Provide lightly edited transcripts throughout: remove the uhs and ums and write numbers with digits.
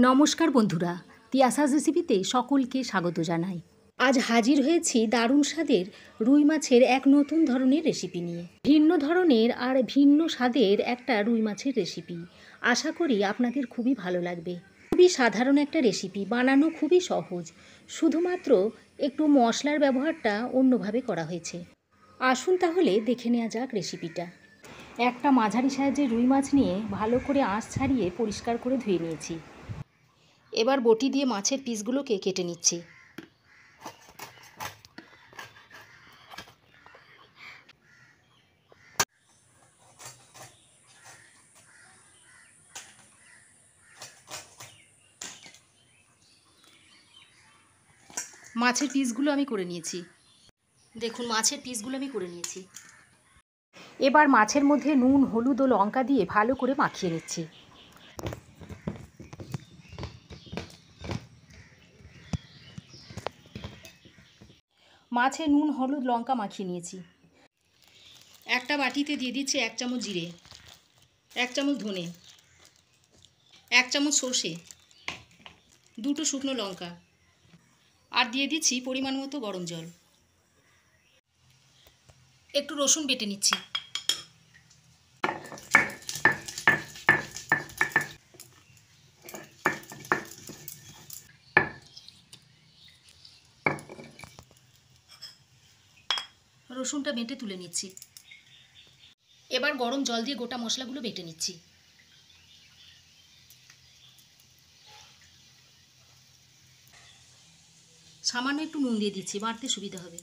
নমস্কার বন্ধুরা, তিয়াসাস রেসিপিতে সকলকে স্বাগত জানাই। আজ হাজির হয়েছি দারুণ স্বাদের রুই মাছের এক নতুন ধরনের রেসিপি নিয়ে। ভিন্ন ধরনের আর ভিন্ন স্বাদের একটা রুই মাছের রেসিপি। আশা করি আপনাদের খুবই ভালো লাগবে। খুবই সাধারণ একটা রেসিপি, বানানো খুবই সহজ, শুধুমাত্র একটু মশলার ব্যবহারটা অন্যভাবে করা হয়েছে। আসুন তাহলে দেখে নেওয়া যাক রেসিপিটা। একটা মাঝারি সাইজের রুই মাছ নিয়ে ভালো করে আঁশ ছাড়িয়ে পরিষ্কার করে ধুয়ে নিয়েছি। এবার বটি দিয়ে মাছের পিসগুলোকে কেটে নিচ্ছি। মাছের পিসগুলো আমি করে নিয়েছি। দেখুন, মাছের পিসগুলো আমি করে নিয়েছি। এবার মাছের মধ্যে নুন, হলুদ ও লঙ্কা দিয়ে ভালো করে মাখিয়ে নিচ্ছি। মাছে নুন, হলুদ, লঙ্কা মাখিয়ে নিয়েছি। একটা বাটিতে দিয়ে দিচ্ছি 1 চামচ জিরে, 1 চামচ ধনে, 1 চামচ সর্ষে, 2টো শুকনো লঙ্কা, আর দিয়ে দিচ্ছি পরিমাণ মতো গরম জল। একটু রসুন বেটে নিচ্ছি। রসুনটা বেটে তুলে নিচ্ছি। এবার গরম জল দিয়ে গোটা মশলাগুলো বেটে নিচ্ছি। সামান্য একটু নুন দিয়ে দিচ্ছি, বাড়তে সুবিধা হবে।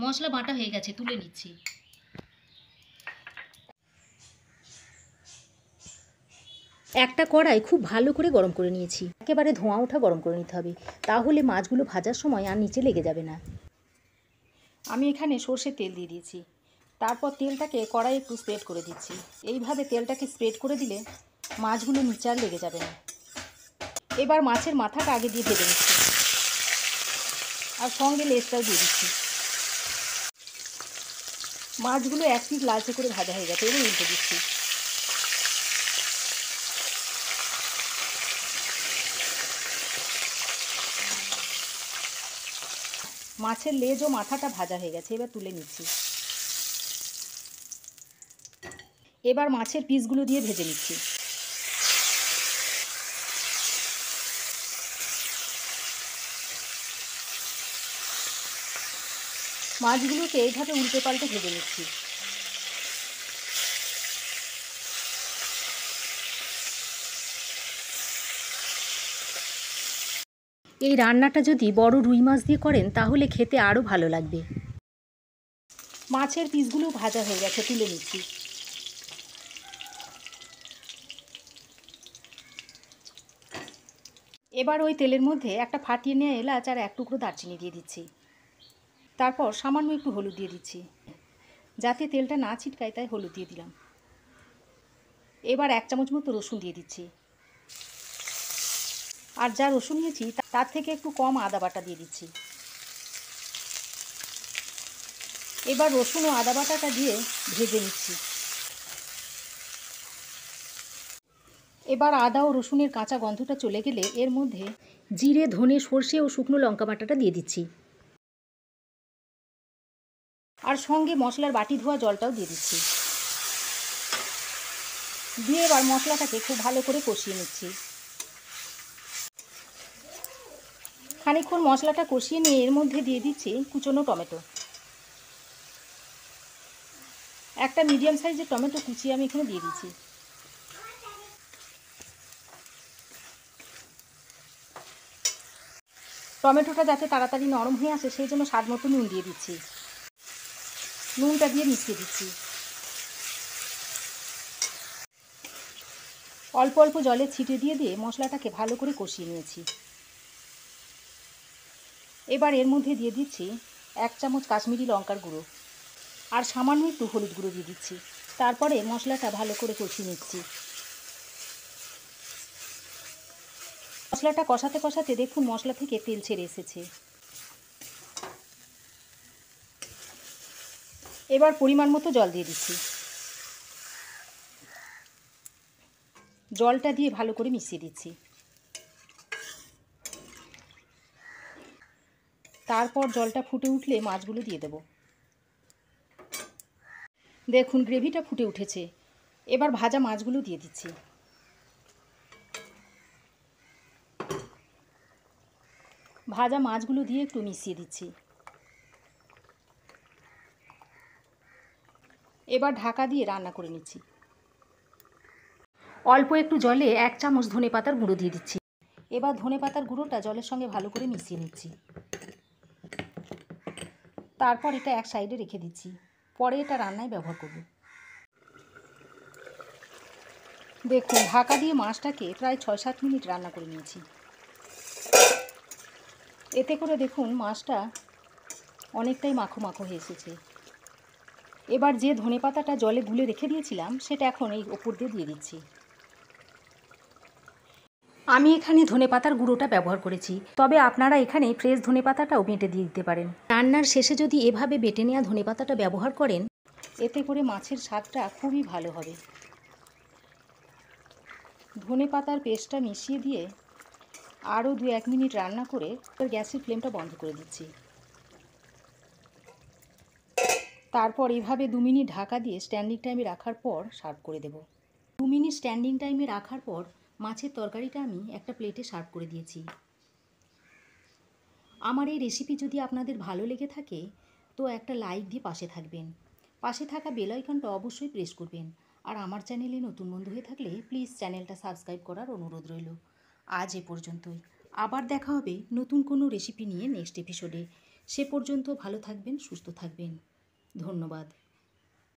মশলা বাটা হয়ে গেছে, তুলে নিচ্ছি। একটা কড়াই খুব ভালো করে গরম করে নিয়েছি। একেবারে ধোঁয়া ওঠা গরম করে নিতে হবে, তাহলে মাছগুলো ভাজার সময় আর নিচে লেগে যাবে না। আমি এখানে সর্ষের তেল দিয়ে দিয়েছি। তারপর তেলটাকে কড়াই একটু স্প্রেড করে দিচ্ছি। এইভাবে তেলটাকে স্প্রেড করে দিলে মাছগুলো নিচে আর লেগে যাবে না। এবার মাছের মাথাটা আগে দিয়ে ভেজে নিচ্ছি, আর সঙ্গে লেজটাও দিয়ে দিচ্ছি। মাছগুলো এক পিস লালচে করে ভাজা হয়ে গেছে, এবার উল্টে দিচ্ছি। মাছের লেজ ও মাথাটা ভাজা হয়ে গেছে, এবার তুলে নিচ্ছি। এবার মাছের পিসগুলো দিয়ে ভেজে নিচ্ছি। মাছগুলোকে এইভাবে উল্টে পাল্টে ভেজে নিচ্ছি। এই রান্নাটা যদি বড় রুই মাছ দিয়ে করেন তাহলে খেতে আরও ভালো লাগবে। মাছের পিসগুলো ভাজা হয়ে গেছে, তুলে নিচ্ছি। এবার ওই তেলের মধ্যে একটা ফাটিয়ে নেওয়া এলাচ আর 1 টুকরো দারচিনি দিয়ে দিচ্ছি। তারপর সামান্য একটু হলুদ দিয়ে দিচ্ছি, যাতে তেলটা না ছিটকায় তাই হলুদ দিয়ে দিলাম। এবার 1 চামচ মতো রসুন দিয়ে দিচ্ছি, আর যা রসুন নিয়েছি তার থেকে একটু কম আদা বাটা দিয়ে দিচ্ছি। এবার রসুন ও আদা বাটাটা দিয়ে ভেজে নিচ্ছি। এবার আদা ও রসুনের কাঁচা গন্ধটা চলে গেলে এর মধ্যে জিরে, ধনে, সর্ষে ও শুকনো লঙ্কা বাটাটা দিয়ে দিচ্ছি, আর সঙ্গে মশলার বাটি ধোয়া জলটাও দিয়ে দিচ্ছি। দিয়ে এবার মশলাটাকে খুব ভালো করে কষিয়ে নিচ্ছি। খানিকক্ষণ মশলাটা কষিয়ে নিয়ে এর মধ্যে দিয়ে দিচ্ছি কুচনো টমেটো। একটা মিডিয়াম সাইজের টমেটো কুচিয়ে আমি এখানে দিয়ে দিচ্ছি। টমেটোটা যাতে তাড়াতাড়ি নরম হয়ে আসে সেই জন্য স্বাদ মতো নুন দিয়ে দিচ্ছি। নুনটা দিয়ে মিশিয়ে দিচ্ছি। অল্প অল্প জলে ছিটে দিয়ে মশলাটাকে ভালো করে কষিয়ে নিয়েছি। এবার এর মধ্যে দিয়ে দিচ্ছি 1 চামচ কাশ্মীরি লঙ্কার গুঁড়ো, আর সামান্য একটু হলুদ গুঁড়ো দিয়ে দিচ্ছি। তারপরে মশলাটা ভালো করে কষিয়ে নিচ্ছি। মশলাটা কষাতে কষাতে দেখুন মশলা থেকে তেল ছেড়ে এসেছে। এবার পরিমাণ মতো জল দিয়ে দিচ্ছি। জলটা দিয়ে ভালো করে মিশিয়ে দিচ্ছি। তারপর জলটা ফুটে উঠলে মাছগুলো দিয়ে দেব। দেখুন গ্রেভিটা ফুটে উঠেছে। এবার ভাজা মাছগুলো দিয়ে দিচ্ছি। ভাজা মাছগুলো দিয়ে একটু মিশিয়ে দিচ্ছি। এবার ঢাকা দিয়ে রান্না করে নিচ্ছি। অল্প একটু জলে 1 চামচ ধনেপাতার গুঁড়ো দিয়ে দিচ্ছি। এবার ধনেপাতার গুঁড়োটা জলের সঙ্গে ভালো করে মিশিয়ে নিচ্ছি। তারপর এটা এক সাইডে রেখে দিচ্ছি। পরে এটা রান্নায় ব্যবহার করব। দেখুন ঢাকা দিয়ে মাছটাকে প্রায় 6-7 মিনিট রান্না করে নিয়েছি। এতে করে দেখুন মাছটা অনেকটাই মাখো মাখো হয়ে এসেছে। এবার যে ধনেপাতাটা জলে গুলে রেখে দিয়েছিলাম সেটা এখন এই ওপর দিয়ে দিচ্ছি। আমি এখানে ধনেপাতার গুঁড়োটা ব্যবহার করেছি, তবে আপনারা এখানে ফ্রেশ ধনেপাতাটাও বেটে দিয়ে দিতে পারেন। রান্নার শেষে যদি এভাবে বেটে নেওয়া ধনেপাতাটা ব্যবহার করেন, এতে করে মাছের স্বাদটা খুবই ভালো হবে। ধনেপাতার পেস্টটা মিশিয়ে দিয়ে আরও 2-1 মিনিট রান্না করে গ্যাসের ফ্লেমটা বন্ধ করে দিচ্ছি। তারপর এভাবে 2 মিনিট ঢাকা দিয়ে স্ট্যান্ডিং টাইমে রাখার পর সার্ভ করে দেব। 2 মিনিট স্ট্যান্ডিং টাইমে রাখার পর মাছের তরকারিটা আমি একটা প্লেটে সার্ভ করে দিয়েছি। আমার এই রেসিপি যদি আপনাদের ভালো লেগে থাকে তো একটা লাইক দিয়ে পাশে থাকবেন। পাশে থাকা বেল আইকনটা অবশ্যই প্রেস করবেন। আর আমার চ্যানেলে নতুন বন্ধু হয়ে থাকলে প্লিজ চ্যানেলটা সাবস্ক্রাইব করার অনুরোধ রইল। আজ এ পর্যন্তই। আবার দেখা হবে নতুন কোনো রেসিপি নিয়ে নেক্সট এপিসোডে। সে পর্যন্ত ভালো থাকবেন, সুস্থ থাকবেন। ধন্যবাদ।